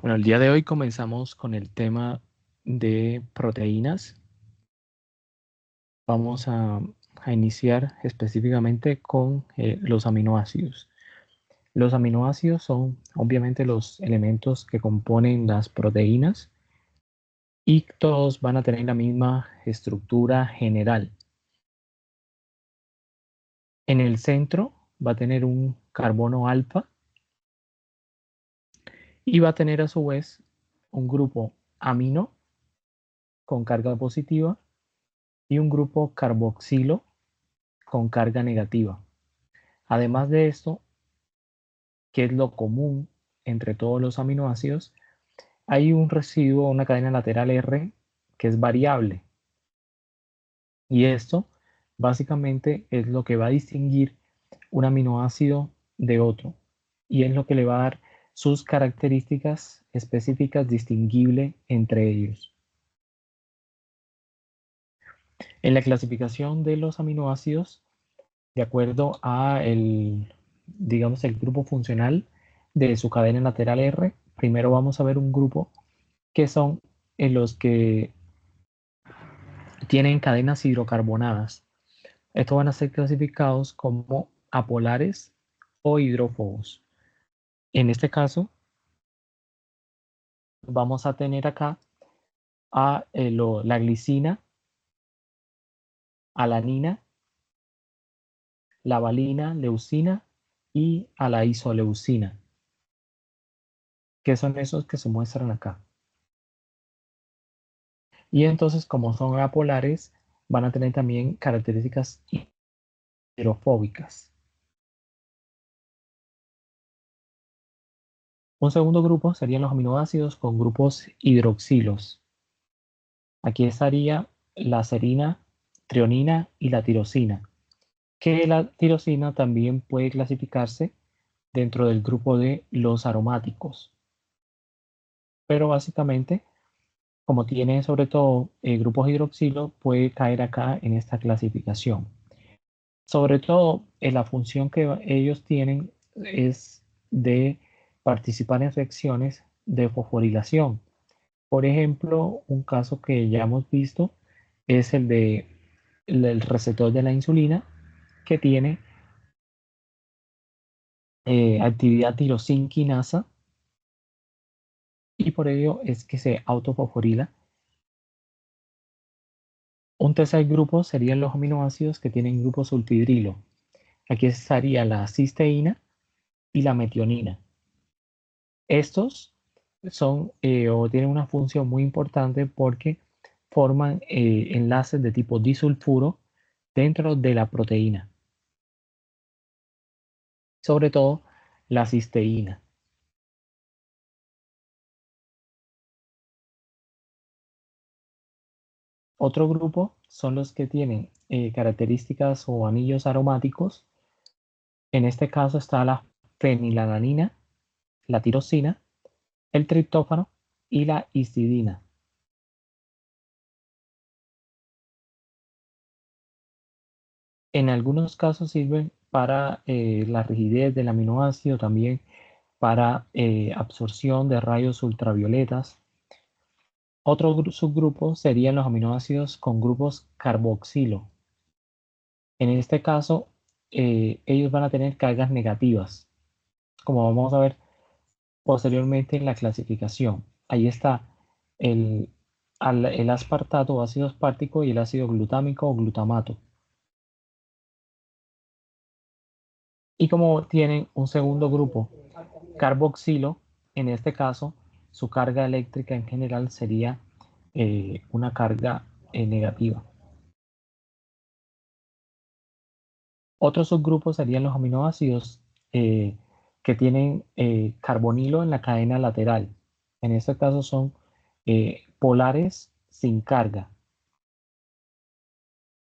Bueno, el día de hoy comenzamos con el tema de proteínas. Vamos a iniciar específicamente con los aminoácidos. Los aminoácidos son obviamente los elementos que componen las proteínas y todos van a tener la misma estructura general. En el centro va a tener un carbono alfa y va a tener a su vez un grupo amino con carga positiva y un grupo carboxilo con carga negativa. Además de esto, que es lo común entre todos los aminoácidos, hay un residuo, una cadena lateral R, que es variable. Y esto básicamente es lo que va a distinguir un aminoácido de otro. Y es lo que le va a dar sus características específicas distinguibles entre ellos. En la clasificación de los aminoácidos, de acuerdo a digamos, el grupo funcional de su cadena lateral R, primero vamos a ver un grupo que son en los que tienen cadenas hidrocarbonadas. Estos van a ser clasificados como apolares o hidrófobos. En este caso, vamos a tener acá a la glicina, alanina, la valina, leucina y a la isoleucina, que son esos que se muestran acá. Y entonces, como son apolares, van a tener también características hidrofóbicas. Un segundo grupo serían los aminoácidos con grupos hidroxilos. Aquí estaría la serina, trionina y la tirosina, que la tirosina también puede clasificarse dentro del grupo de los aromáticos. Pero básicamente, como tiene sobre todo grupos hidroxilo, puede caer acá en esta clasificación. Sobre todo, la función que ellos tienen es de participar en reacciones de fosforilación. Por ejemplo, un caso que ya hemos visto es el receptor de la insulina que tiene actividad tirosinquinasa y por ello es que se autofosforila. Un tercer grupo serían los aminoácidos que tienen grupo sulfidrilo. Aquí estaría la cisteína y la metionina. Estos son o tienen una función muy importante porque forman enlaces de tipo disulfuro dentro de la proteína, sobre todo la cisteína. Otro grupo son los que tienen características o anillos aromáticos. En este caso está la fenilalanina, la tirosina, el triptófano y la histidina. En algunos casos sirven para la rigidez del aminoácido, también para absorción de rayos ultravioletas. Otro subgrupo serían los aminoácidos con grupos carboxilo. En este caso, ellos van a tener cargas negativas, como vamos a ver posteriormente en la clasificación. Ahí está el, el aspartato o ácido aspartico y el ácido glutámico o glutamato. Y como tienen un segundo grupo, carboxilo, en este caso, su carga eléctrica en general sería una carga negativa. Otro subgrupo serían los aminoácidos eh, que tienen carbonilo en la cadena lateral. En este caso son polares sin carga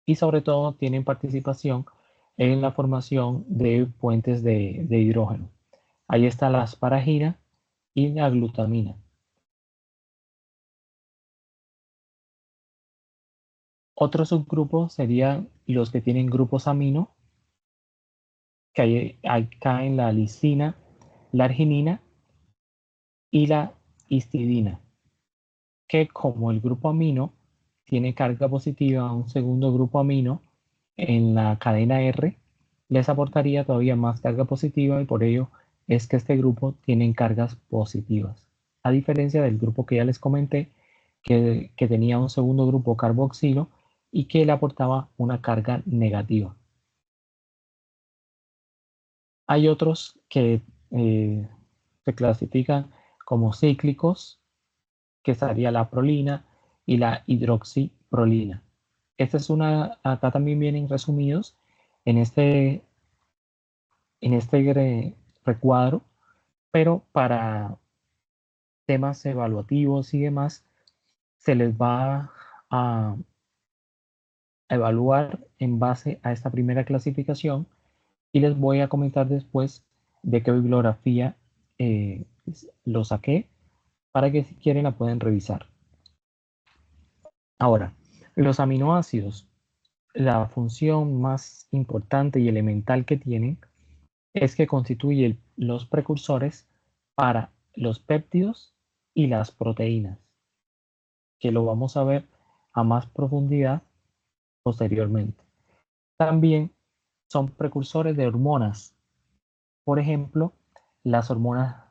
y sobre todo tienen participación en la formación de puentes de hidrógeno. Ahí está la asparagina y la glutamina. Otro subgrupo serían los que tienen grupos amino, que ahí caen la lisina, la arginina y la histidina, que como el grupo amino tiene carga positiva a un segundo grupo amino en la cadena R, les aportaría todavía más carga positiva y por ello es que este grupo tiene cargas positivas. A diferencia del grupo que ya les comenté, que tenía un segundo grupo carboxilo y que le aportaba una carga negativa. Hay otros que se clasifican como cíclicos, que sería la prolina y la hidroxiprolina. Esta es una, acá también vienen resumidos en este recuadro, pero para temas evaluativos y demás, se les va a evaluar en base a esta primera clasificación y les voy a comentar después de qué bibliografía lo saqué para que si quieren la pueden revisar. Ahora, los aminoácidos, la función más importante y elemental que tienen es que constituyen los precursores para los péptidos y las proteínas, que lo vamos a ver a más profundidad posteriormente. También son precursores de hormonas, por ejemplo, las hormonas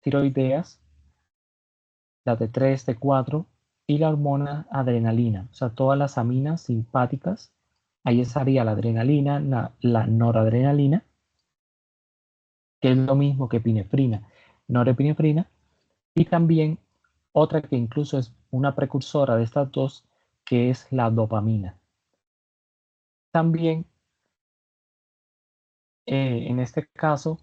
tiroideas, la T3, T4 y la hormona adrenalina, o sea, todas las aminas simpáticas. Ahí estaría la adrenalina, la noradrenalina, que es lo mismo que epinefrina, norepinefrina, y también otra que incluso es una precursora de estas dos, que es la dopamina. También, en este caso,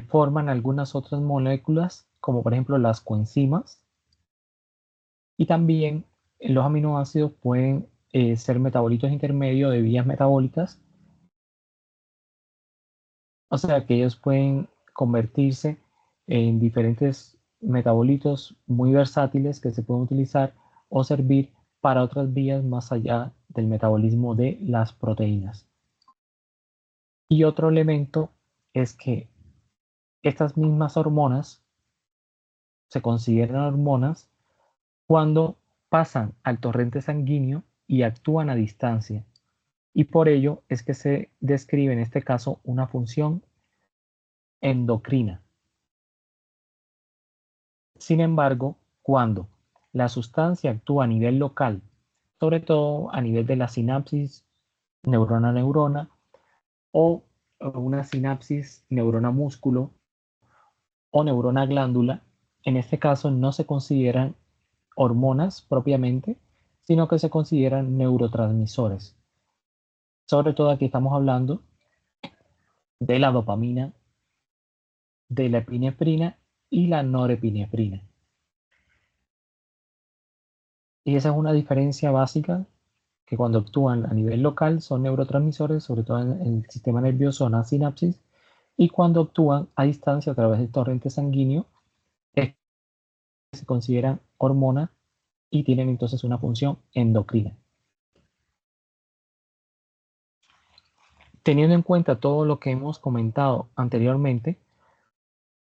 forman algunas otras moléculas, como por ejemplo las coenzimas, y también los aminoácidos pueden ser metabolitos intermedios de vías metabólicas, o sea que ellos pueden convertirse en diferentes metabolitos muy versátiles que se pueden utilizar o servir para otras vías más allá del metabolismo de las proteínas. Y otro elemento es que estas mismas hormonas se consideran hormonas cuando pasan al torrente sanguíneo y actúan a distancia. Y por ello es que se describe en este caso una función endocrina. Sin embargo, cuando la sustancia actúa a nivel local, sobre todo a nivel de la sinapsis neurona a neurona o una sinapsis neurona músculo o neurona glándula, en este caso no se consideran hormonas propiamente, sino que se consideran neurotransmisores. Sobre todo aquí estamos hablando de la dopamina, de la epinefrina y la norepinefrina. Y esa es una diferencia básica, que cuando actúan a nivel local son neurotransmisores, sobre todo en el sistema nervioso, en la sinapsis, y cuando actúan a distancia a través del torrente sanguíneo, se consideran hormonas y tienen entonces una función endocrina. Teniendo en cuenta todo lo que hemos comentado anteriormente,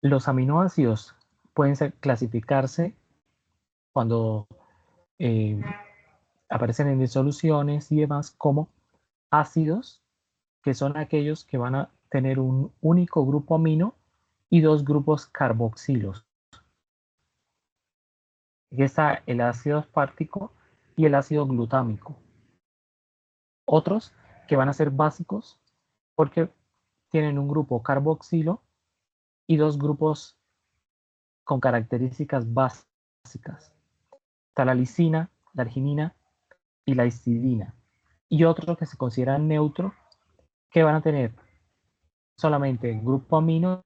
los aminoácidos pueden clasificarse cuando eh, aparecen en disoluciones y demás como ácidos, que son aquellos que van a tener un único grupo amino y dos grupos carboxilos. Aquí está el ácido aspartico y el ácido glutámico. Otros que van a ser básicos porque tienen un grupo carboxilo y dos grupos con características básicas. Está la lisina, la arginina y la histidina. Y otros que se consideran neutro, que van a tener solamente grupo amino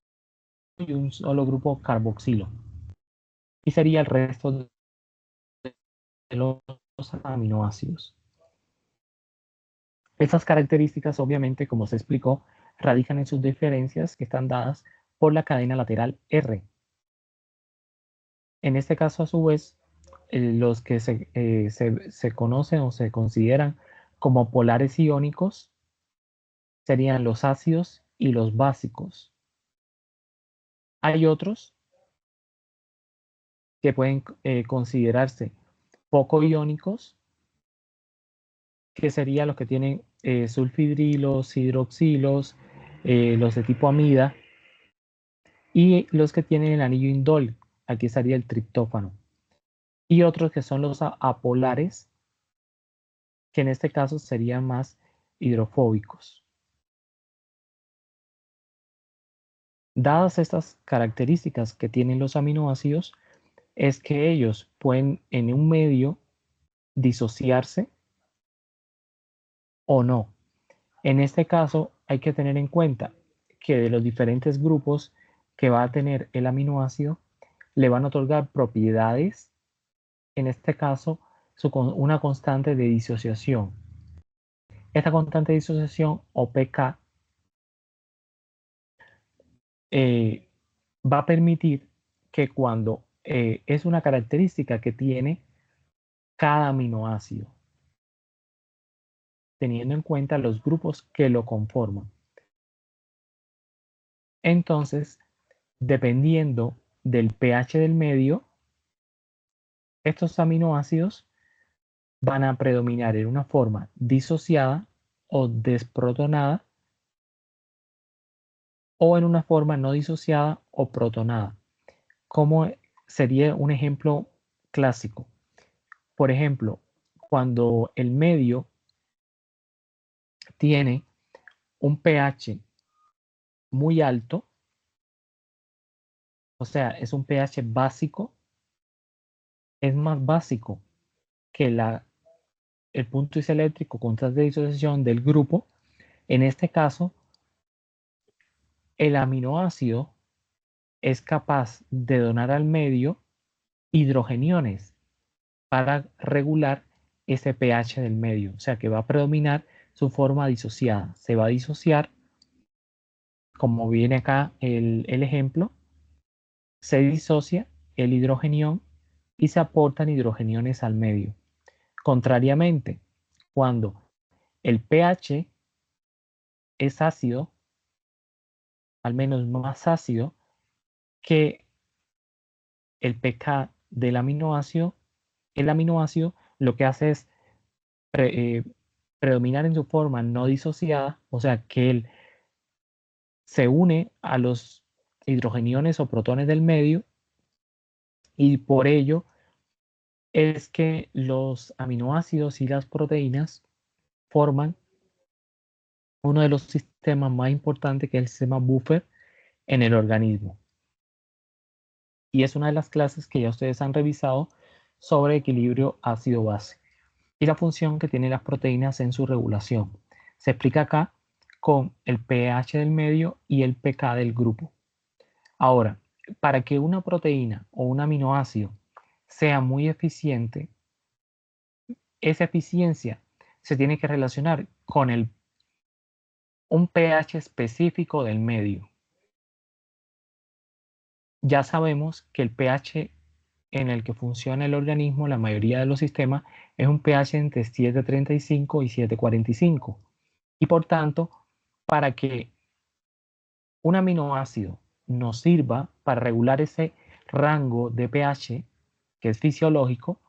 y un solo grupo carboxilo. Y sería el resto de los aminoácidos. Estas características, obviamente, como se explicó, radican en sus diferencias que están dadas por la cadena lateral R. En este caso, a su vez, los que se conocen o se consideran como polares iónicos serían los ácidos y los básicos. Hay otros que pueden considerarse poco iónicos, que serían los que tienen sulfidrilos, hidroxilos, los de tipo amida, y los que tienen el anillo indol, aquí estaría el triptófano. Y otros que son los apolares, que en este caso serían más hidrofóbicos. Dadas estas características que tienen los aminoácidos, es que ellos pueden en un medio disociarse o no. En este caso hay que tener en cuenta que de los diferentes grupos que va a tener el aminoácido, le van a otorgar propiedades, en este caso una constante de disociación. Esta constante de disociación, o pK, va a permitir que cuando es una característica que tiene cada aminoácido, teniendo en cuenta los grupos que lo conforman. Entonces, dependiendo del pH del medio, estos aminoácidos van a predominar en una forma disociada o desprotonada, o en una forma no disociada o protonada, como sería un ejemplo clásico. Por ejemplo, cuando el medio tiene un pH muy alto, o sea, es un pH básico, es más básico que el punto isoeléctrico constante de disociación del grupo. En este caso, el aminoácido es capaz de donar al medio hidrogeniones para regular ese pH del medio, o sea que va a predominar su forma disociada. Se va a disociar, como viene acá el ejemplo, se disocia el hidrogenión y se aportan hidrogeniones al medio. Contrariamente, cuando el pH es ácido, al menos más ácido que el pK del aminoácido, el aminoácido lo que hace es predominar en su forma no disociada, o sea que él se une a los hidrogeniones o protones del medio, y por ello es que los aminoácidos y las proteínas forman uno de los sistemas más importantes, que es el sistema buffer en el organismo. Y es una de las clases que ya ustedes han revisado sobre equilibrio ácido-base y la función que tienen las proteínas en su regulación. Se explica acá con el pH del medio y el pK del grupo. Ahora, para que una proteína o un aminoácido sea muy eficiente, esa eficiencia se tiene que relacionar con un pH específico del medio. Ya sabemos que el pH en el que funciona el organismo, la mayoría de los sistemas, es un pH entre 7,35 y 7,45. Y por tanto, para que un aminoácido nos sirva para regular ese rango de pH que es fisiológico,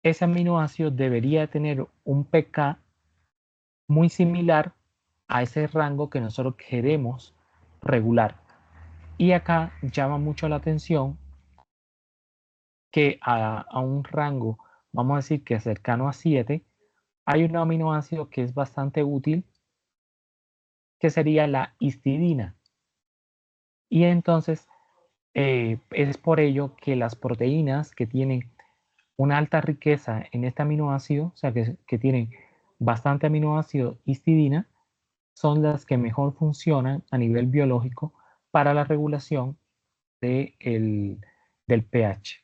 ese aminoácido debería tener un pK muy similar a ese rango que nosotros queremos regular. Y acá llama mucho la atención que a un rango, vamos a decir que cercano a 7, hay un aminoácido que es bastante útil, que sería la histidina. Y entonces es por ello que las proteínas que tienen una alta riqueza en este aminoácido, o sea, que tienen bastante aminoácido histidina, son las que mejor funcionan a nivel biológico para la regulación del pH.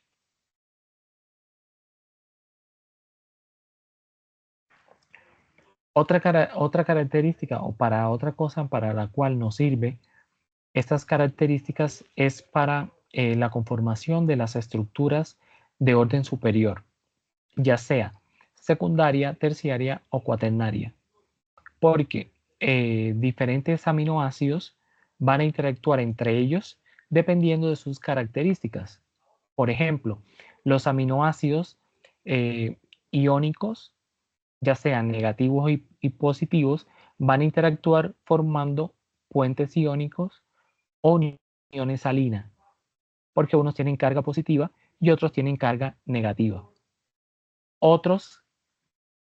Otra característica, o para otra cosa para la cual nos sirve estas características, es para la conformación de las estructuras de orden superior, ya sea secundaria, terciaria o cuaternaria, porque diferentes aminoácidos van a interactuar entre ellos dependiendo de sus características. Por ejemplo, los aminoácidos iónicos, ya sean negativos y positivos, van a interactuar formando puentes iónicos o uniones salinas, porque unos tienen carga positiva y otros tienen carga negativa. Otros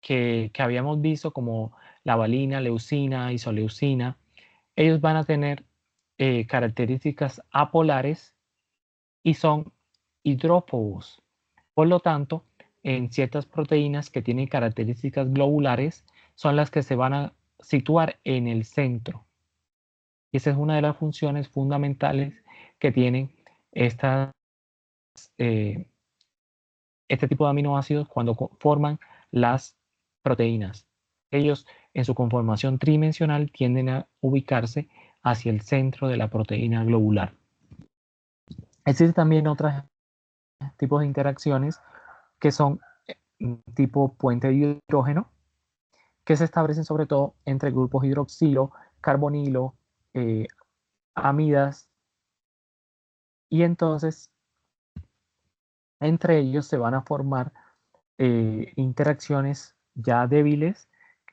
que habíamos visto, como la valina, leucina, isoleucina, ellos van a tener características apolares y son hidrófobos. Por lo tanto, en ciertas proteínas que tienen características globulares, son las que se van a situar en el centro. Y esa es una de las funciones fundamentales que tienen estas, eh, este tipo de aminoácidos cuando forman las proteínas. Ellos, en su conformación tridimensional, tienden a ubicarse hacia el centro de la proteína globular. Existen también otros tipos de interacciones que son tipo puente de hidrógeno, que se establecen sobre todo entre grupos hidroxilo, carbonilo, amidas, y entonces entre ellos se van a formar interacciones ya débiles,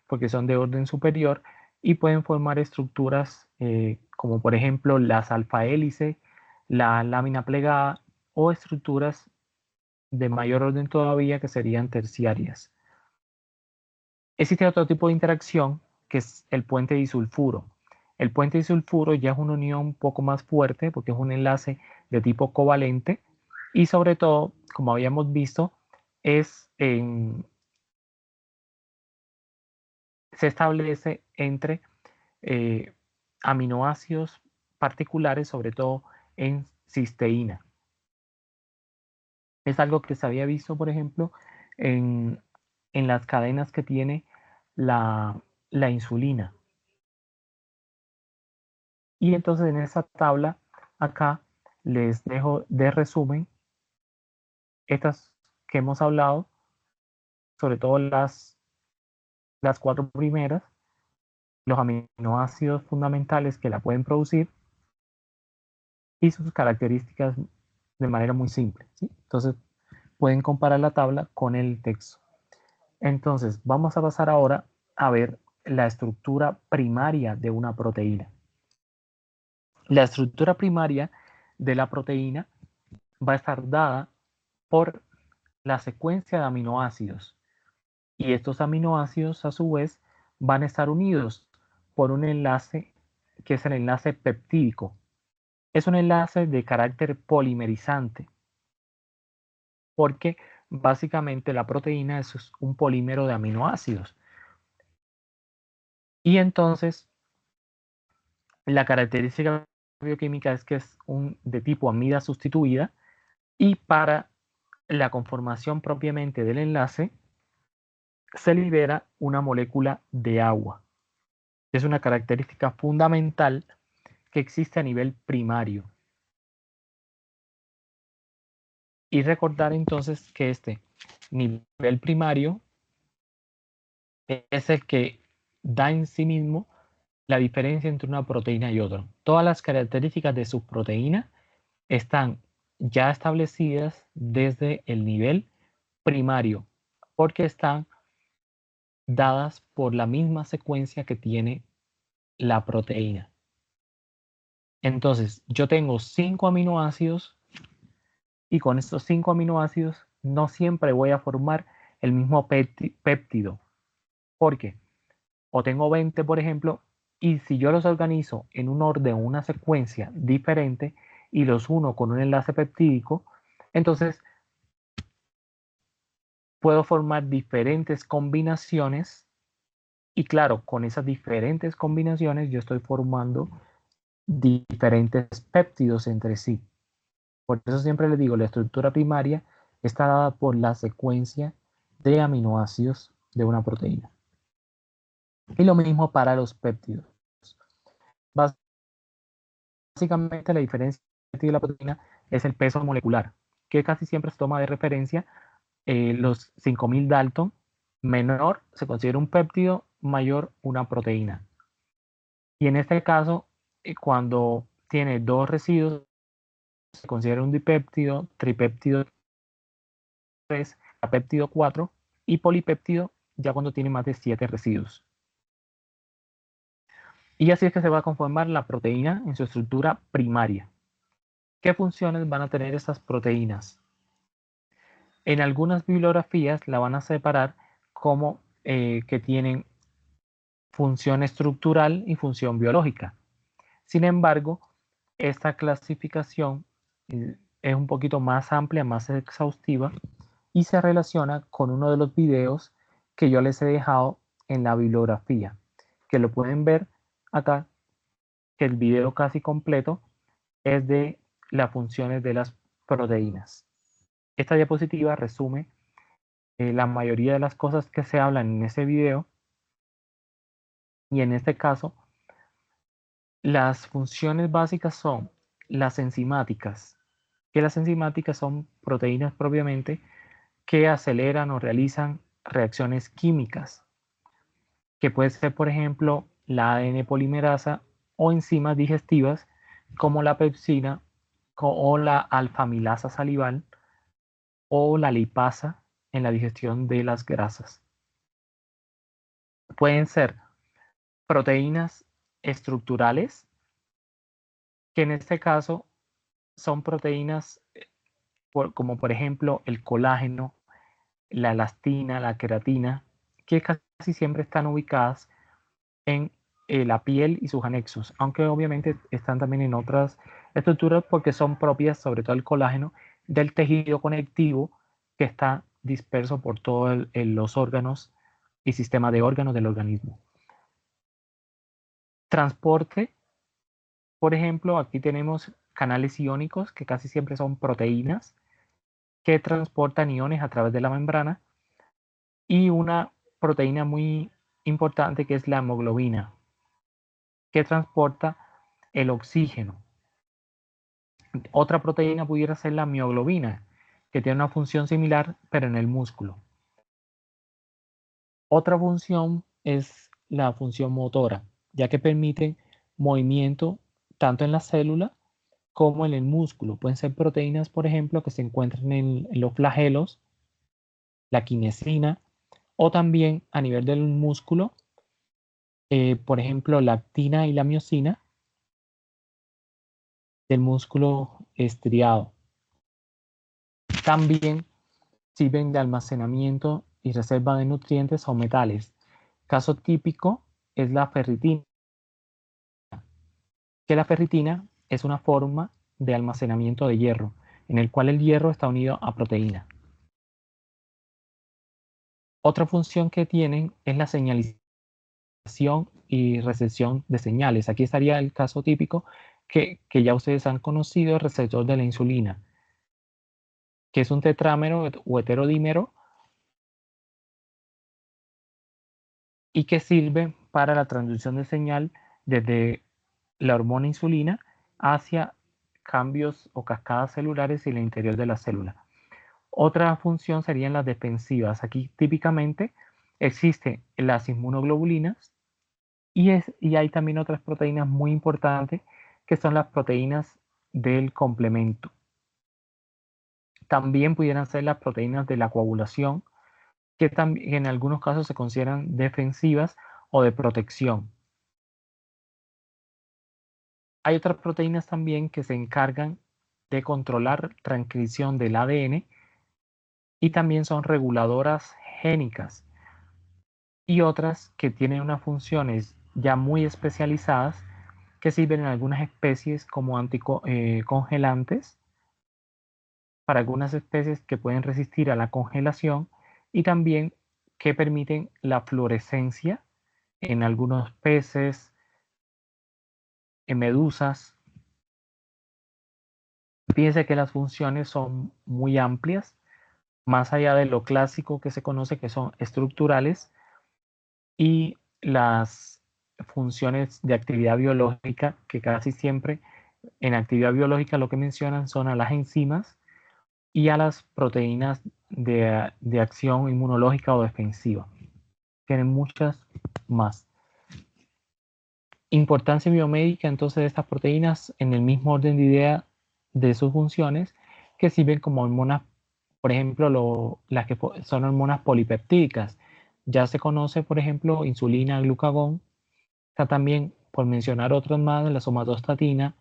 porque son de orden superior, y pueden formar estructuras como por ejemplo las alfa hélice, la lámina plegada, o estructuras de mayor orden todavía que serían terciarias. Existe otro tipo de interacción que es el puente disulfuro. El puente disulfuro ya es una unión un poco más fuerte porque es un enlace de tipo covalente y sobre todo, como habíamos visto, se establece entre eh, aminoácidos particulares, sobre todo en cisteína. Es algo que se había visto, por ejemplo, en, en las cadenas que tiene la insulina. Y entonces en esa tabla acá les dejo de resumen estas que hemos hablado, sobre todo las cuatro primeras, los aminoácidos fundamentales que la pueden producir y sus características de manera muy simple, ¿sí? Entonces pueden comparar la tabla con el texto. Entonces vamos a pasar ahora a ver la estructura primaria de una proteína. La estructura primaria de la proteína va a estar dada por la secuencia de aminoácidos. Y estos aminoácidos, a su vez, van a estar unidos por un enlace que es el enlace peptídico. Es un enlace de carácter polimerizante, porque básicamente la proteína es un polímero de aminoácidos. Y entonces, la característica bioquímica es que es de tipo amida sustituida, y para la conformación propiamente del enlace, se libera una molécula de agua. Es una característica fundamental que existe a nivel primario. Y recordar entonces que este nivel primario es el que da en sí mismo la diferencia entre una proteína y otra. Todas las características de su proteína están ya establecidas desde el nivel primario, porque están dadas por la misma secuencia que tiene la proteína. Entonces, yo tengo 5 aminoácidos y con estos 5 aminoácidos no siempre voy a formar el mismo péptido. ¿Por qué? O tengo 20, por ejemplo, y si yo los organizo en un orden o una secuencia diferente y los uno con un enlace peptídico, entonces puedo formar diferentes combinaciones y claro, con esas diferentes combinaciones yo estoy formando diferentes péptidos entre sí. Por eso siempre les digo, la estructura primaria está dada por la secuencia de aminoácidos de una proteína. Y lo mismo para los péptidos. Básicamente la diferencia de la proteína es el peso molecular, que casi siempre se toma de referencia los 5000 Dalton. Menor se considera un péptido, mayor una proteína. Y en este caso, cuando tiene dos residuos, se considera un dipéptido, tripéptido 3, apéptido 4 y polipéptido ya cuando tiene más de 7 residuos. Y así es que se va a conformar la proteína en su estructura primaria. ¿Qué funciones van a tener estas proteínas? En algunas bibliografías la van a separar como que tienen función estructural y función biológica. Sin embargo, esta clasificación es un poquito más amplia, más exhaustiva y se relaciona con uno de los videos que yo les he dejado en la bibliografía, que lo pueden ver acá, que el video casi completo es de las funciones de las proteínas. Esta diapositiva resume la mayoría de las cosas que se hablan en ese video y en este caso las funciones básicas son las enzimáticas, que las enzimáticas son proteínas propiamente que aceleran o realizan reacciones químicas, que puede ser, por ejemplo, la ADN polimerasa o enzimas digestivas como la pepsina o la alfamilasa salival o la lipasa en la digestión de las grasas. Pueden ser proteínas estructurales, que en este caso son proteínas como por ejemplo el colágeno, la elastina, la queratina, que casi siempre están ubicadas en la piel y sus anexos, aunque obviamente están también en otras estructuras porque son propias, sobre todo el colágeno, del tejido conectivo que está disperso por todos los órganos y sistema de órganos del organismo. Transporte, por ejemplo, aquí tenemos canales iónicos que casi siempre son proteínas que transportan iones a través de la membrana y una proteína muy importante que es la hemoglobina, que transporta el oxígeno. Otra proteína pudiera ser la mioglobina, que tiene una función similar, pero en el músculo. Otra función es la función motora, ya que permite movimiento tanto en la célula como en el músculo. Pueden ser proteínas, por ejemplo, que se encuentran en los flagelos, la quinesina, o también a nivel del músculo, por ejemplo, la actina y la miosina del músculo estriado. También sirven de almacenamiento y reserva de nutrientes o metales. Caso típico es la ferritina, que la ferritina es una forma de almacenamiento de hierro, en el cual el hierro está unido a proteína. Otra función que tienen es la señalización y recepción de señales. Aquí estaría el caso típico que ya ustedes han conocido, el receptor de la insulina, que es un tetrámero o heterodímero y que sirve para la transducción de señal desde la hormona insulina hacia cambios o cascadas celulares en el interior de la célula. Otra función serían las defensivas. Aquí típicamente existen las inmunoglobulinas y hay también otras proteínas muy importantes que son las proteínas del complemento. También pudieran ser las proteínas de la coagulación, que también en algunos casos se consideran defensivas o de protección. Hay otras proteínas también que se encargan de controlar transcripción del ADN y también son reguladoras génicas. Y otras que tienen unas funciones ya muy especializadas que sirven en algunas especies como anticongelantes, para algunas especies que pueden resistir a la congelación y también que permiten la fluorescencia en algunos peces, en medusas. Fíjense que las funciones son muy amplias, más allá de lo clásico que se conoce que son estructurales y las funciones de actividad biológica, que casi siempre en actividad biológica lo que mencionan son a las enzimas y a las proteínas de acción inmunológica o defensiva. Tienen muchas más. Importancia biomédica entonces de estas proteínas en el mismo orden de idea de sus funciones que sirven como hormonas, por ejemplo, las que son hormonas polipeptídicas. Ya se conoce, por ejemplo, insulina, glucagón. Está también, por mencionar otros más, la somatostatina,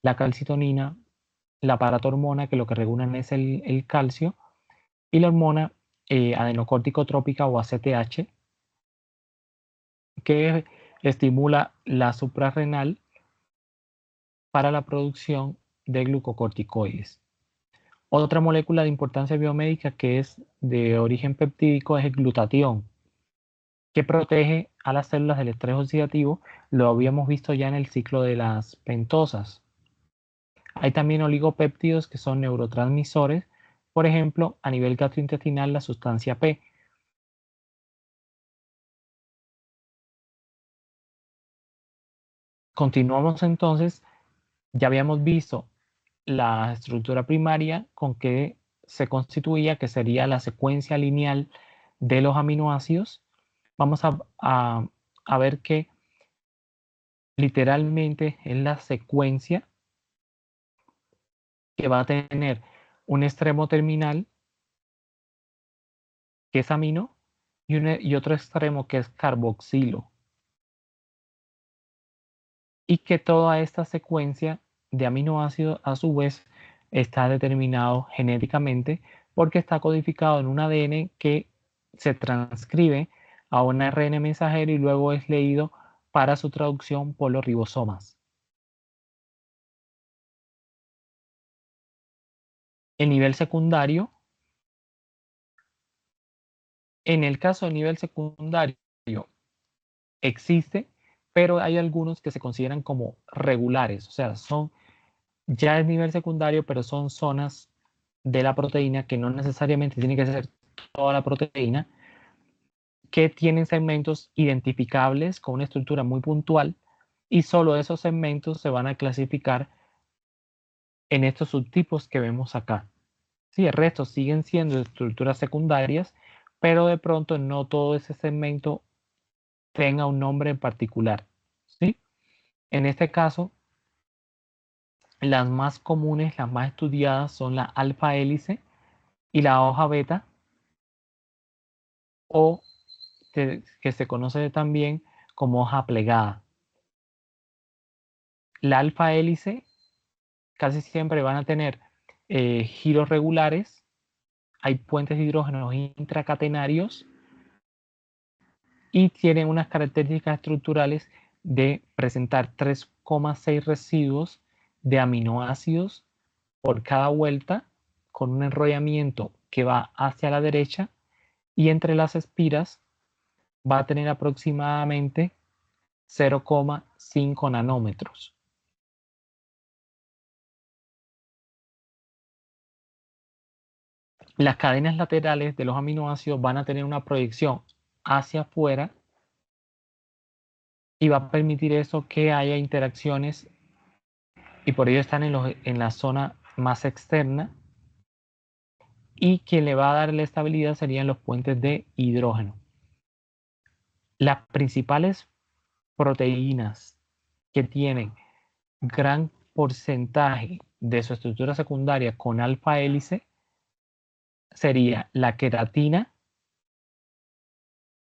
la calcitonina, la paratormona, que lo que regulan es el calcio, y la hormona adenocórtico-trópica o ACTH, que estimula la suprarrenal para la producción de glucocorticoides. Otra molécula de importancia biomédica que es de origen peptídico es el glutatión, que protege a las células del estrés oxidativo. Lo habíamos visto ya en el ciclo de las pentosas. Hay también oligopéptidos que son neurotransmisores, por ejemplo, a nivel gastrointestinal la sustancia P. Continuamos entonces, ya habíamos visto la estructura primaria con que se constituía, que sería la secuencia lineal de los aminoácidos. Vamos a ver que literalmente es la secuencia que va a tener un extremo terminal, que es amino, y otro extremo que es carboxilo. Y que toda esta secuencia de aminoácidos a su vez está determinado genéticamente porque está codificado en un ADN que se transcribe a un ARN mensajero y luego es leído para su traducción por los ribosomas. En nivel secundario, en el caso de nivel secundario, existe, pero hay algunos que se consideran como regulares, o sea, son ya el nivel secundario, pero son zonas de la proteína que no necesariamente tiene que ser toda la proteína, que tienen segmentos identificables con una estructura muy puntual y solo esos segmentos se van a clasificar en estos subtipos que vemos acá. Sí, el resto siguen siendo estructuras secundarias, pero de pronto no todo ese segmento tenga un nombre en particular. ¿Sí? En este caso, las más comunes, las más estudiadas son la alfa hélice y la hoja beta, o que se conoce también como hoja plegada. La alfa hélice casi siempre van a tener giros regulares, hay puentes de hidrógeno intracatenarios y tienen unas características estructurales de presentar 3,6 residuos de aminoácidos por cada vuelta, con un enrollamiento que va hacia la derecha, y entre las espiras va a tener aproximadamente 0,5 nanómetros. Las cadenas laterales de los aminoácidos van a tener una proyección hacia afuera y va a permitir eso que haya interacciones, y por ello están en la zona más externa, y quien le va a dar la estabilidad serían los puentes de hidrógeno. Las principales proteínas que tienen gran porcentaje de su estructura secundaria con alfa hélice sería la queratina,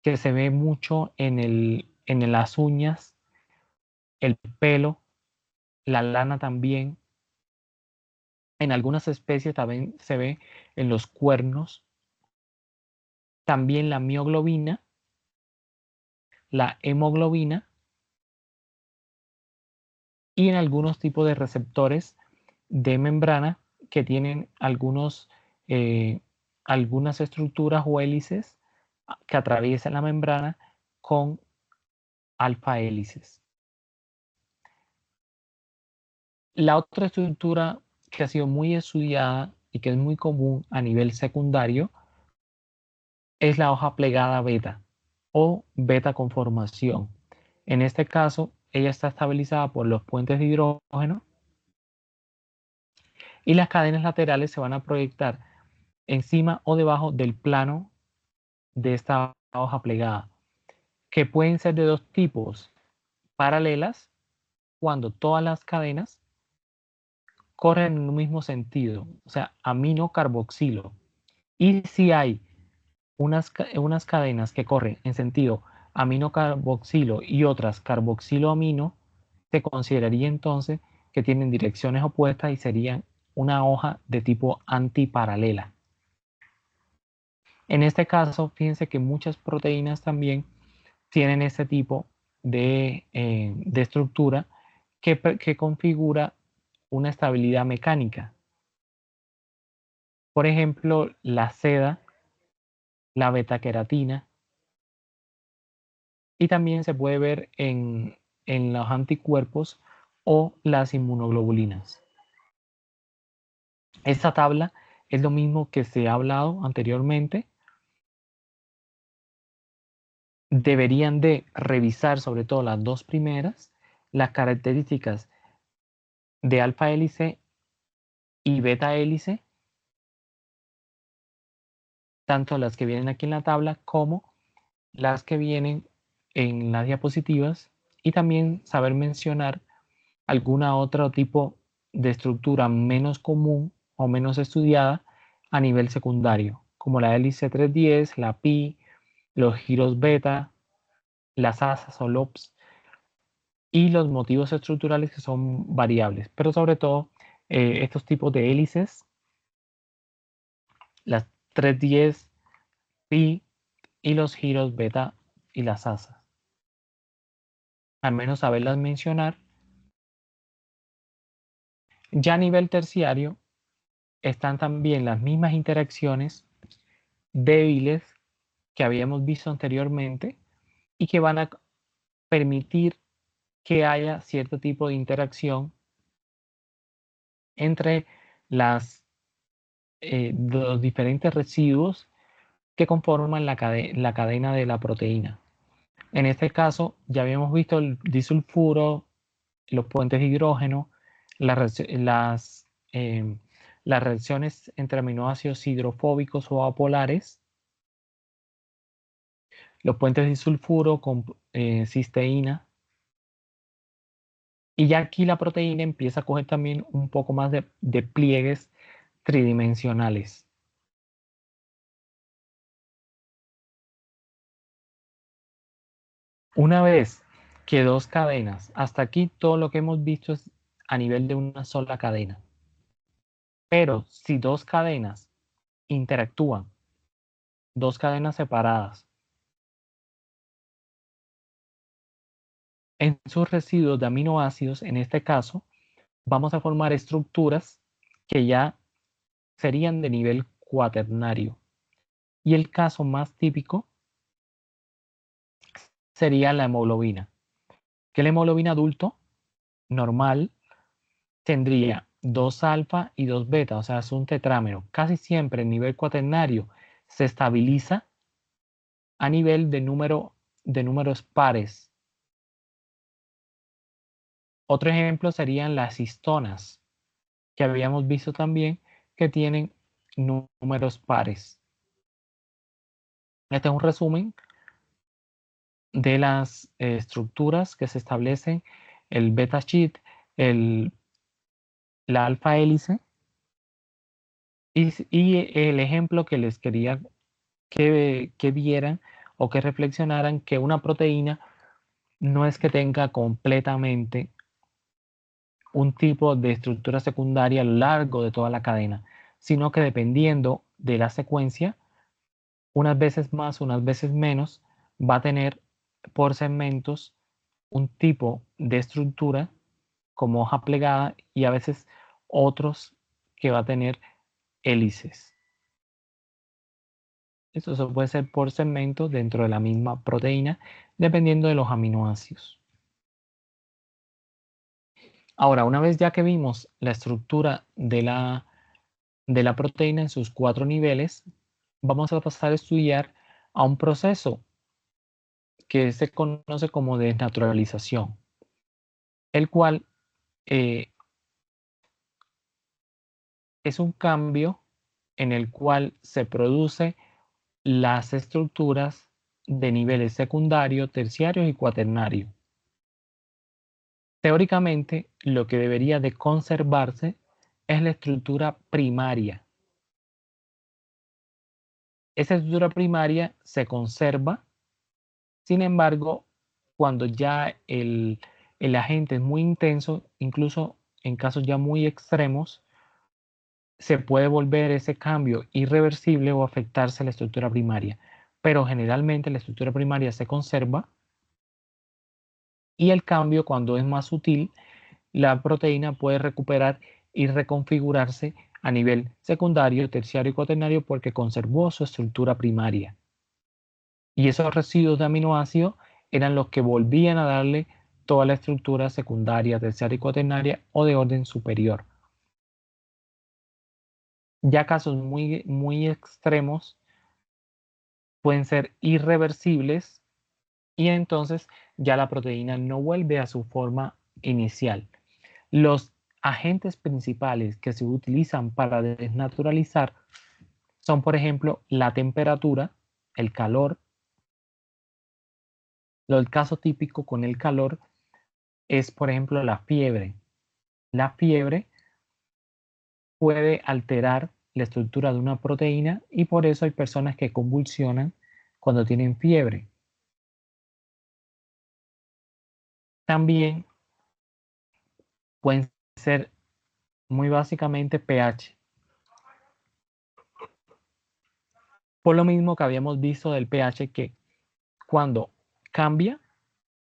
que se ve mucho en las uñas, el pelo, la lana también. En algunas especies también se ve en los cuernos. También la mioglobina, la hemoglobina y en algunos tipos de receptores de membrana que tienen algunas estructuras o hélices que atraviesan la membrana con alfa hélices. La otra estructura que ha sido muy estudiada y que es muy común a nivel secundario es la hoja plegada beta o beta conformación. En este caso, ella está estabilizada por los puentes de hidrógeno y las cadenas laterales se van a proyectar encima o debajo del plano de esta hoja plegada, que pueden ser de dos tipos: paralelas, cuando todas las cadenas corren en un mismo sentido, o sea, amino-carboxilo. Y si hay unas cadenas que corren en sentido amino-carboxilo y otras carboxilo-amino, se consideraría entonces que tienen direcciones opuestas y serían una hoja de tipo antiparalela. En este caso, fíjense que muchas proteínas también tienen este tipo de estructura que configura una estabilidad mecánica. Por ejemplo, la seda, la betaqueratina, y también se puede ver en los anticuerpos o las inmunoglobulinas. Esta tabla es lo mismo que se ha hablado anteriormente. Deberían de revisar sobre todo las dos primeras, las características de alfa hélice y beta hélice, tanto las que vienen aquí en la tabla como las que vienen en las diapositivas, y también saber mencionar alguna otro tipo de estructura menos común o menos estudiada a nivel secundario, como la hélice 310, la pi, los giros beta, las asas o LOPs y los motivos estructurales que son variables, pero sobre todo estos tipos de hélices, las 310, pi y los giros beta y las asas. Al menos saberlas mencionar. Ya a nivel terciario están también las mismas interacciones débiles que habíamos visto anteriormente y que van a permitir que haya cierto tipo de interacción entre los diferentes residuos que conforman la cadena de la proteína. En este caso, ya habíamos visto el disulfuro, los puentes de hidrógeno, eh, las reacciones entre aminoácidos hidrofóbicos o apolares, los puentes de disulfuro con cisteína. Y ya aquí la proteína empieza a coger también un poco más de pliegues tridimensionales. Una vez que dos cadenas, hasta aquí todo lo que hemos visto es a nivel de una sola cadena. Pero si dos cadenas interactúan, dos cadenas separadas, en sus residuos de aminoácidos, en este caso, vamos a formar estructuras que ya serían de nivel cuaternario. Y el caso más típico sería la hemoglobina, que la hemoglobina adulto normal tendría 2 alfa y 2 beta, o sea, es un tetrámero. Casi siempre el nivel cuaternario se estabiliza a nivel de números pares. Otro ejemplo serían las histonas, que habíamos visto también que tienen números pares. Este es un resumen de las estructuras que se establecen, el beta sheet, la alfa hélice, y el ejemplo que les quería que vieran o que reflexionaran que una proteína no es que tenga completamente un tipo de estructura secundaria a lo largo de toda la cadena, sino que dependiendo de la secuencia, unas veces más, unas veces menos, va a tener por segmentos un tipo de estructura como hoja plegada y a veces otros que va a tener hélices. Eso puede ser por segmentos dentro de la misma proteína, dependiendo de los aminoácidos. Ahora, una vez ya que vimos la estructura de la proteína en sus 4 niveles, vamos a pasar a estudiar a un proceso que se conoce como desnaturalización, el cual eh, es un cambio en el cual se produce las estructuras de niveles secundario, terciario y cuaternario. Teóricamente, lo que debería de conservarse es la estructura primaria. Esa estructura primaria se conserva, sin embargo, cuando ya el agente es muy intenso, incluso en casos ya muy extremos, se puede volver ese cambio irreversible o afectarse la estructura primaria. Pero generalmente la estructura primaria se conserva y el cambio, cuando es más sutil, la proteína puede recuperar y reconfigurarse a nivel secundario, terciario y cuaternario porque conservó su estructura primaria. Y esos residuos de aminoácidos eran los que volvían a darle toda la estructura secundaria, terciaria y cuaternaria o de orden superior. Ya casos muy, muy extremos pueden ser irreversibles y entonces ya la proteína no vuelve a su forma inicial. Los agentes principales que se utilizan para desnaturalizar son, por ejemplo, la temperatura, el calor. El caso típico con el calor es, por ejemplo, la fiebre. La fiebre puede alterar la estructura de una proteína y por eso hay personas que convulsionan cuando tienen fiebre. También pueden ser muy básicamente pH. Por lo mismo que habíamos visto del pH, que cuando cambia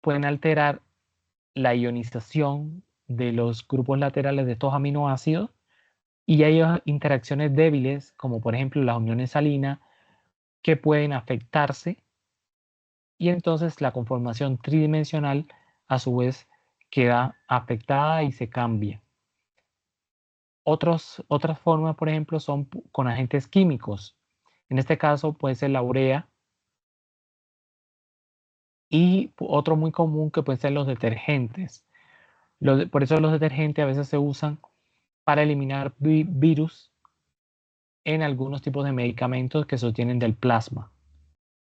pueden alterar la ionización de los grupos laterales de estos aminoácidos y hay interacciones débiles, como por ejemplo las uniones salinas, que pueden afectarse y entonces la conformación tridimensional a su vez queda afectada y se cambia. Otras formas, por ejemplo, son con agentes químicos. En este caso puede ser la urea y otro muy común que pueden ser los detergentes. Por eso los detergentes a veces se usan para eliminar virus en algunos tipos de medicamentos que se obtienen del plasma.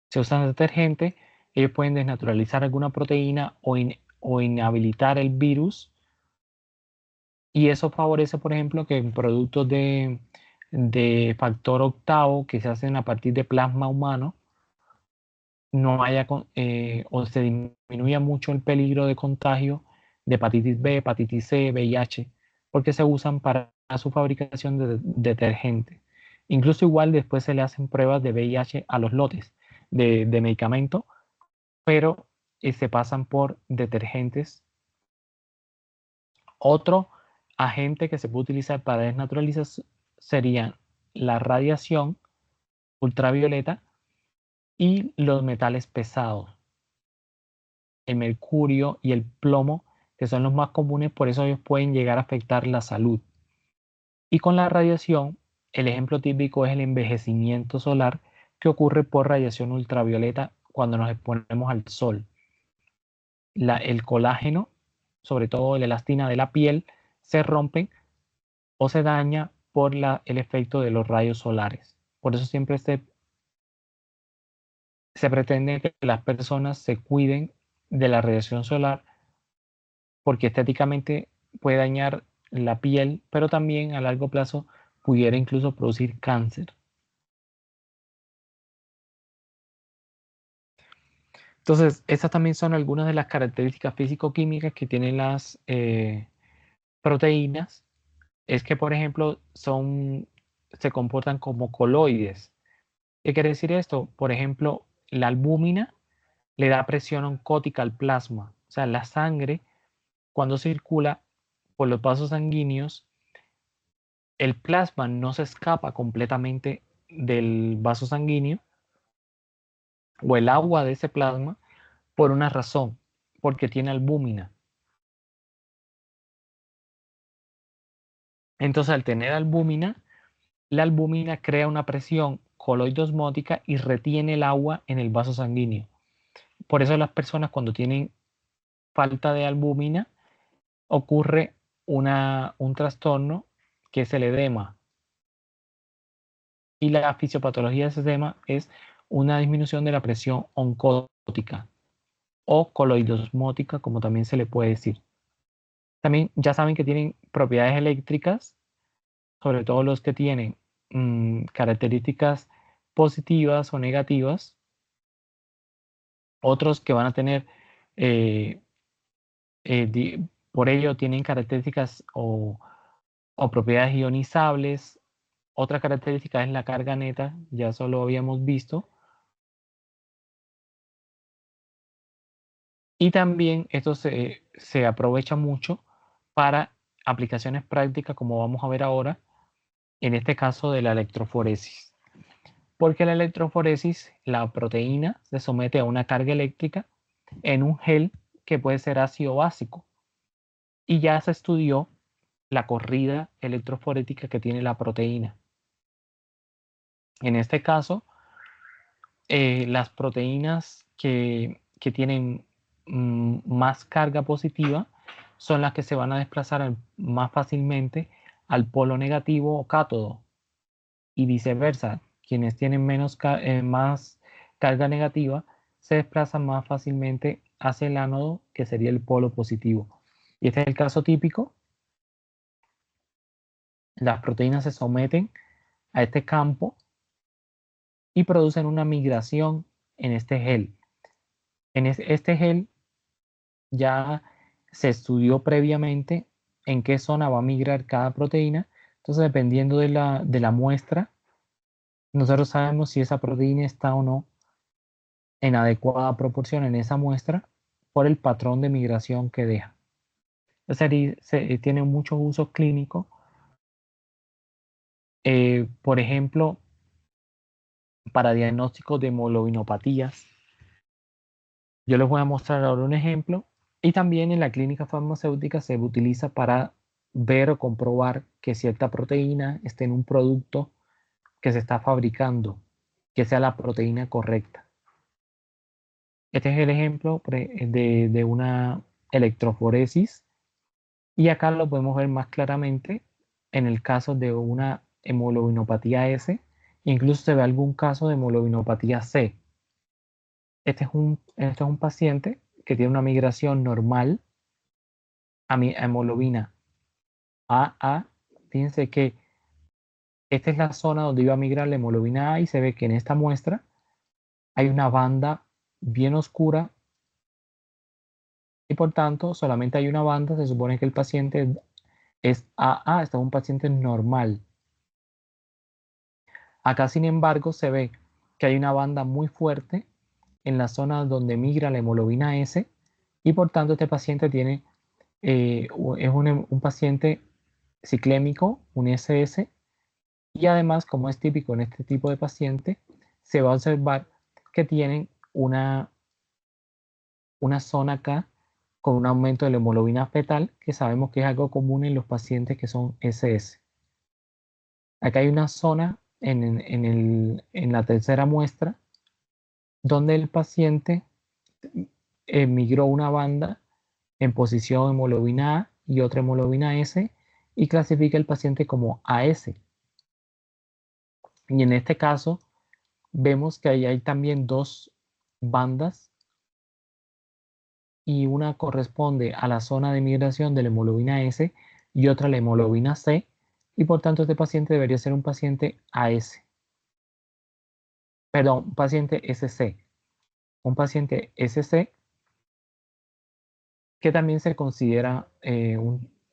Se usan detergentes, ellos pueden desnaturalizar alguna proteína o inhabilitar el virus y eso favorece, por ejemplo, que en productos de factor octavo que se hacen a partir de plasma humano no haya o se disminuya mucho el peligro de contagio de hepatitis B, hepatitis C, VIH, porque se usan para su fabricación de detergente. Incluso igual después se le hacen pruebas de VIH a los lotes de medicamento, pero se pasan por detergentes. Otro agente que se puede utilizar para desnaturalizar sería la radiación ultravioleta y los metales pesados, el mercurio y el plomo, que son los más comunes, por eso ellos pueden llegar a afectar la salud. Y con la radiación, el ejemplo típico es el envejecimiento solar que ocurre por radiación ultravioleta cuando nos exponemos al sol. El colágeno, sobre todo la elastina de la piel, se rompe o se daña por el efecto de los rayos solares. Por eso siempre se pretende que las personas se cuiden de la radiación solar porque estéticamente puede dañar la piel, pero también a largo plazo pudiera incluso producir cáncer. Entonces, estas también son algunas de las características físico-químicas que tienen las proteínas. Es que, por ejemplo, se comportan como coloides. ¿Qué quiere decir esto? Por ejemplo, la albúmina le da presión oncótica al plasma. O sea, la sangre, cuando circula por los vasos sanguíneos, el plasma no se escapa completamente del vaso sanguíneo o el agua de ese plasma por una razón, porque tiene albúmina. Entonces, al tener albúmina, la albúmina crea una presión coloidosmótica y retiene el agua en el vaso sanguíneo. Por eso las personas cuando tienen falta de albúmina ocurre un trastorno que es el edema. Y la fisiopatología de ese edema es una disminución de la presión oncótica o coloidosmótica, como también se le puede decir. También ya saben que tienen propiedades eléctricas sobre todo los que tienen características positivas o negativas, otros que van a tener, por ello tienen características o propiedades ionizables. Otra característica es la carga neta, ya eso lo habíamos visto. Y también esto se aprovecha mucho para aplicaciones prácticas, como vamos a ver ahora, en este caso de la electroforesis. Porque la electroforesis, la proteína se somete a una carga eléctrica en un gel que puede ser ácido básico. Y ya se estudió la corrida electroforética que tiene la proteína. En este caso, las proteínas que tienen más carga positiva son las que se van a desplazar más fácilmente al polo negativo o cátodo, y viceversa. Quienes tienen más carga negativa se desplazan más fácilmente hacia el ánodo, que sería el polo positivo. Y este es el caso típico. Las proteínas se someten a este campo y producen una migración en este gel. En este gel ya se estudió previamente en qué zona va a migrar cada proteína. Entonces, dependiendo de la muestra, nosotros sabemos si esa proteína está o no en adecuada proporción en esa muestra por el patrón de migración que deja. Es decir, tiene muchos usos clínicos. Por ejemplo, para diagnósticos de hemoglobinopatías. Yo les voy a mostrar ahora un ejemplo. Y también en la clínica farmacéutica se utiliza para ver o comprobar que cierta proteína esté en un producto que se está fabricando, que sea la proteína correcta. Este es el ejemplo de una electroforesis, y acá lo podemos ver más claramente en el caso de una hemoglobinopatía S. Incluso se ve algún caso de hemoglobinopatía C. Este es un paciente que tiene una migración normal a hemoglobina AA. Fíjense que esta es la zona donde iba a migrar la hemoglobina A, y se ve que en esta muestra hay una banda bien oscura, y por tanto solamente hay una banda. Se supone que el paciente es AA, este es un paciente normal. Acá, sin embargo, se ve que hay una banda muy fuerte en la zona donde migra la hemoglobina S, y por tanto este paciente es un paciente ciclémico, un SS. Y además, como es típico en este tipo de paciente, se va a observar que tienen una zona acá con un aumento de la hemoglobina fetal, que sabemos que es algo común en los pacientes que son SS. Acá hay una zona en la tercera muestra donde el paciente migró una banda en posición hemoglobina A y otra hemoglobina S, y clasifica el paciente como AS. Y en este caso vemos que ahí hay también dos bandas, y una corresponde a la zona de migración de la hemoglobina S y otra a la hemoglobina C, y por tanto este paciente debería ser un paciente AS, perdón, un paciente SC, un paciente SC que también se considera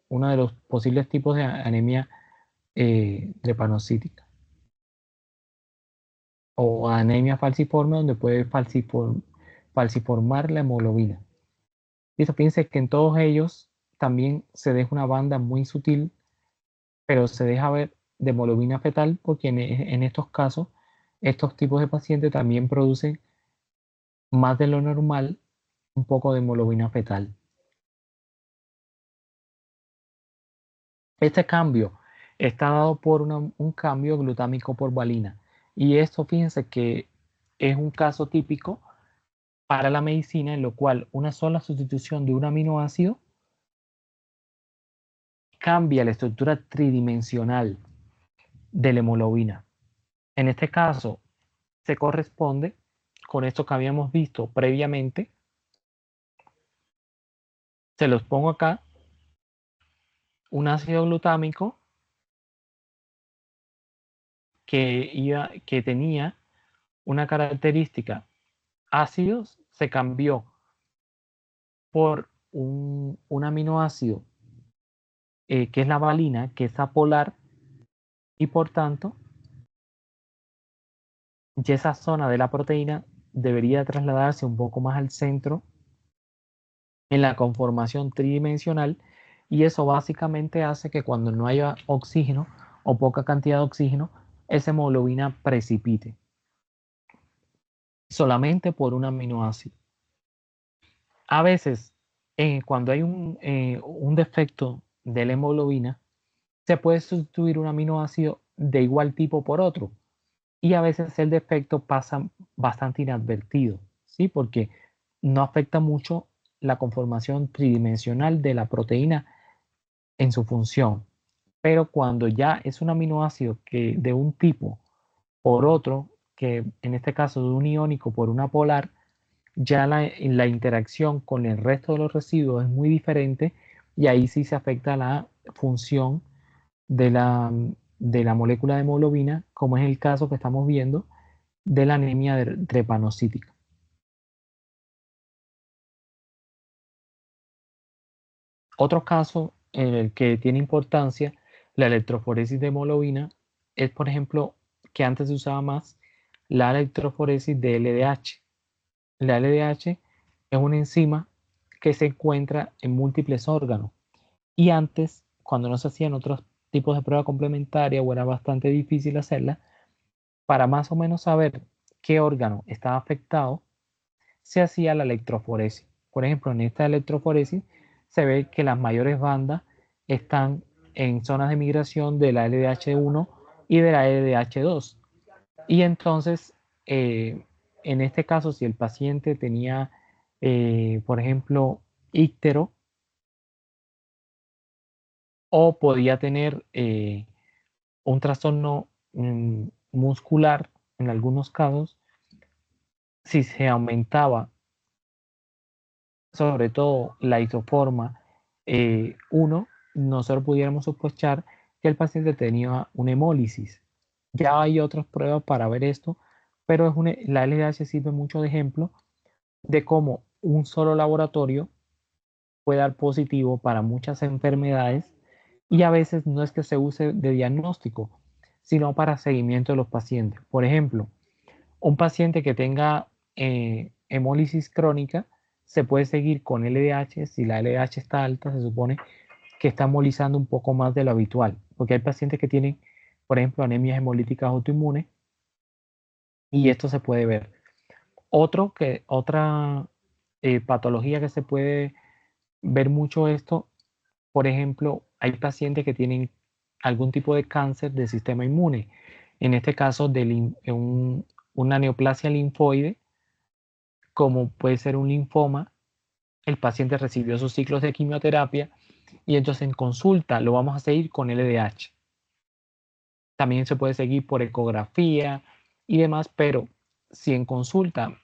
uno de los posibles tipos de anemia drepanocítica o anemia falciforme, donde puede falsiformar la hemoglobina. Y eso, piense que en todos ellos también se deja una banda muy sutil, pero se deja ver de hemoglobina fetal, porque en estos casos, estos tipos de pacientes también producen más de lo normal un poco de hemoglobina fetal. Este cambio está dado por un cambio glutámico por valina. Y esto, fíjense que es un caso típico para la medicina, en lo cual una sola sustitución de un aminoácido cambia la estructura tridimensional de la hemoglobina. En este caso, se corresponde con esto que habíamos visto previamente. Se los pongo acá: un ácido glutámico que tenía una característica ácidos se cambió por un aminoácido que es la valina, que es apolar, y por tanto, ya esa zona de la proteína debería trasladarse un poco más al centro en la conformación tridimensional, y eso básicamente hace que cuando no haya oxígeno o poca cantidad de oxígeno, esa hemoglobina precipite solamente por un aminoácido. A veces, cuando hay un defecto de la hemoglobina, se puede sustituir un aminoácido de igual tipo por otro, y a veces el defecto pasa bastante inadvertido, ¿sí? Porque no afecta mucho la conformación tridimensional de la proteína en su función. Pero cuando ya es un aminoácido que de un tipo por otro, que en este caso de un iónico por una polar, ya la interacción con el resto de los residuos es muy diferente, y ahí sí se afecta la función de la molécula de hemoglobina, como es el caso que estamos viendo de la anemia drepanocítica. Otro caso en el que tiene importancia la electroforesis de hemoglobina es, por ejemplo, que antes se usaba más la electroforesis de LDH. La LDH es una enzima que se encuentra en múltiples órganos, y antes, cuando no se hacían otros tipos de prueba complementaria o era bastante difícil hacerla, para más o menos saber qué órgano estaba afectado, se hacía la electroforesis. Por ejemplo, en esta electroforesis se ve que las mayores bandas están en zonas de migración de la LDH1 y de la LDH2. Y entonces, en este caso, si el paciente tenía, por ejemplo, íctero, o podía tener un trastorno muscular en algunos casos, si se aumentaba sobre todo la isoforma 1, nosotros pudiéramos sospechar que el paciente tenía una hemólisis. Ya hay otras pruebas para ver esto, pero la LDH sirve mucho de ejemplo de cómo un solo laboratorio puede dar positivo para muchas enfermedades, y a veces no es que se use de diagnóstico, sino para seguimiento de los pacientes. Por ejemplo, un paciente que tenga hemólisis crónica se puede seguir con LDH. Si la LDH está alta, se supone que está hemolizando un poco más de lo habitual, porque hay pacientes que tienen, por ejemplo, anemias hemolíticas autoinmunes, y esto se puede ver. Otra patología que se puede ver mucho esto, por ejemplo, hay pacientes que tienen algún tipo de cáncer del sistema inmune, en este caso una neoplasia linfoide, como puede ser un linfoma. El paciente recibió sus ciclos de quimioterapia, y entonces en consulta lo vamos a seguir con LDH. También se puede seguir por ecografía y demás, pero si en consulta,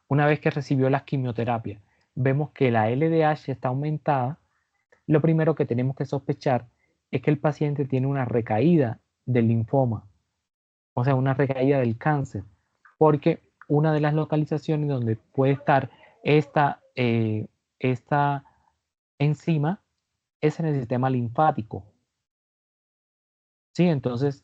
una vez que recibió las quimioterapias, vemos que la LDH está aumentada, lo primero que tenemos que sospechar es que el paciente tiene una recaída del linfoma, o sea, una recaída del cáncer, porque una de las localizaciones donde puede estar esta enzima es en el sistema linfático. ¿Sí? Entonces,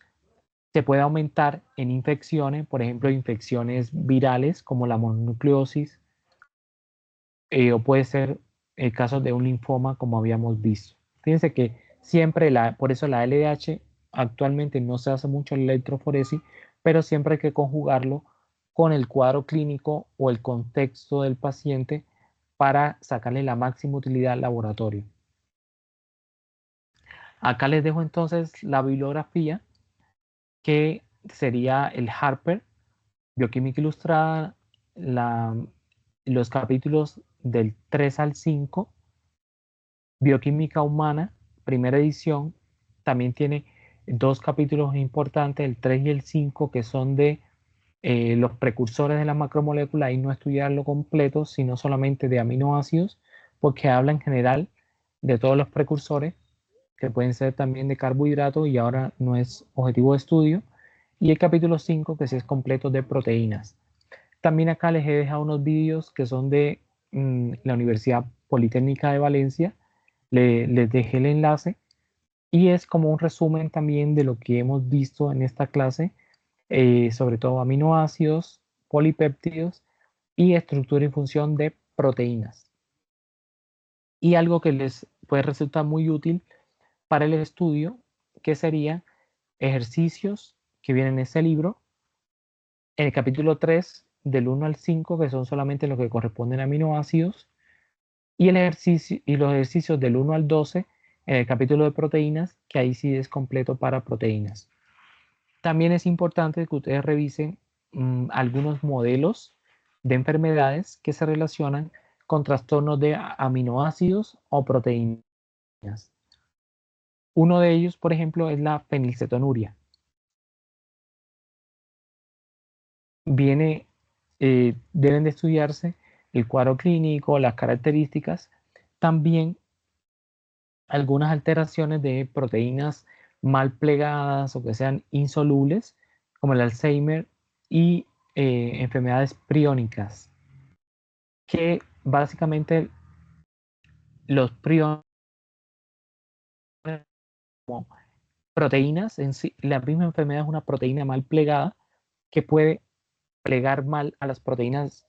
se puede aumentar en infecciones, por ejemplo, infecciones virales como la mononucleosis, o puede ser el caso de un linfoma, como habíamos visto. Fíjense que siempre, por eso la LDH actualmente no se hace mucho en la electroforesis, pero siempre hay que conjugarlo con el cuadro clínico o el contexto del paciente para sacarle la máxima utilidad al laboratorio. Acá les dejo entonces la bibliografía, que sería el Harper, Bioquímica Ilustrada, los capítulos del 3 al 5, Bioquímica Humana, primera edición. También tiene dos capítulos importantes, el 3 y el 5, que son de los precursores de la macromolécula, y no estudiarlo completo, sino solamente de aminoácidos, porque habla en general de todos los precursores, que pueden ser también de carbohidratos, y ahora no es objetivo de estudio. y el capítulo 5, que sí es completo de proteínas. También acá les he dejado unos vídeos que son de la Universidad Politécnica de Valencia. Les dejé el enlace y es como un resumen también de lo que hemos visto en esta clase, sobre todo aminoácidos, polipéptidos y estructura y función de proteínas. Y algo que les puede resultar muy útil para el estudio, que serían ejercicios que vienen en ese libro, en el capítulo 3, del 1 al 5, que son solamente los que corresponden a aminoácidos, y, el ejercicio, y los ejercicios del 1 al 12, en el capítulo de proteínas, que ahí sí es completo para proteínas. También es importante que ustedes revisen algunos modelos de enfermedades que se relacionan con trastornos de aminoácidos o proteínas. Uno de ellos, por ejemplo, es la fenilcetonuria. Deben de estudiarse el cuadro clínico, las características, también algunas alteraciones de proteínas mal plegadas o que sean insolubles, como el Alzheimer y enfermedades priónicas, que básicamente los priones, como proteínas en sí, la misma enfermedad es una proteína mal plegada que puede plegar mal a las proteínas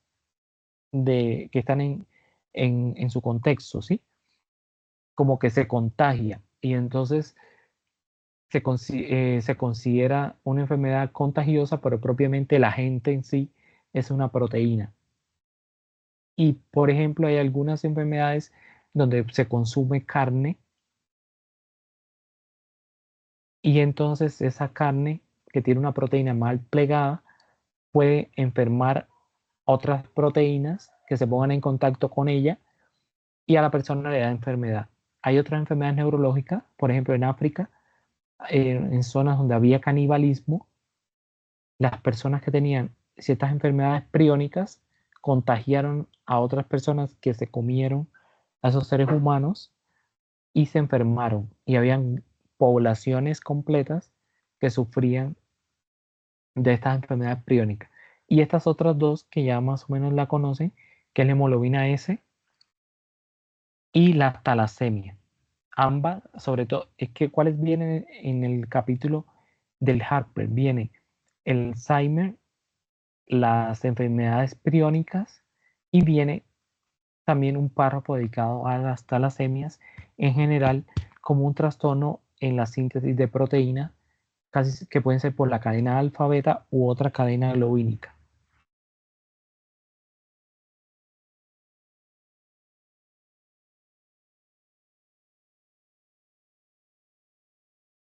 que están en su contexto, ¿sí? Como que se contagia y entonces se considera una enfermedad contagiosa, pero propiamente el agente en sí es una proteína. Y, por ejemplo, hay algunas enfermedades donde se consume carne y entonces esa carne que tiene una proteína mal plegada puede enfermar otras proteínas que se pongan en contacto con ella y a la persona le da enfermedad. Hay otras enfermedades neurológicas, por ejemplo, en África, en zonas donde había canibalismo, las personas que tenían ciertas enfermedades priónicas contagiaron a otras personas que se comieron a esos seres humanos y se enfermaron. Y habían poblaciones completas que sufrían de estas enfermedades priónicas. Y estas otras dos que ya más o menos la conocen, que es la hemoglobina S y la talasemia. Ambas, sobre todo, es que cuáles vienen en el capítulo del Harper. Viene el Alzheimer, las enfermedades priónicas y viene también un párrafo dedicado a las talasemias en general como un trastorno en la síntesis de proteínas, casi que pueden ser por la cadena alfa beta u otra cadena globínica.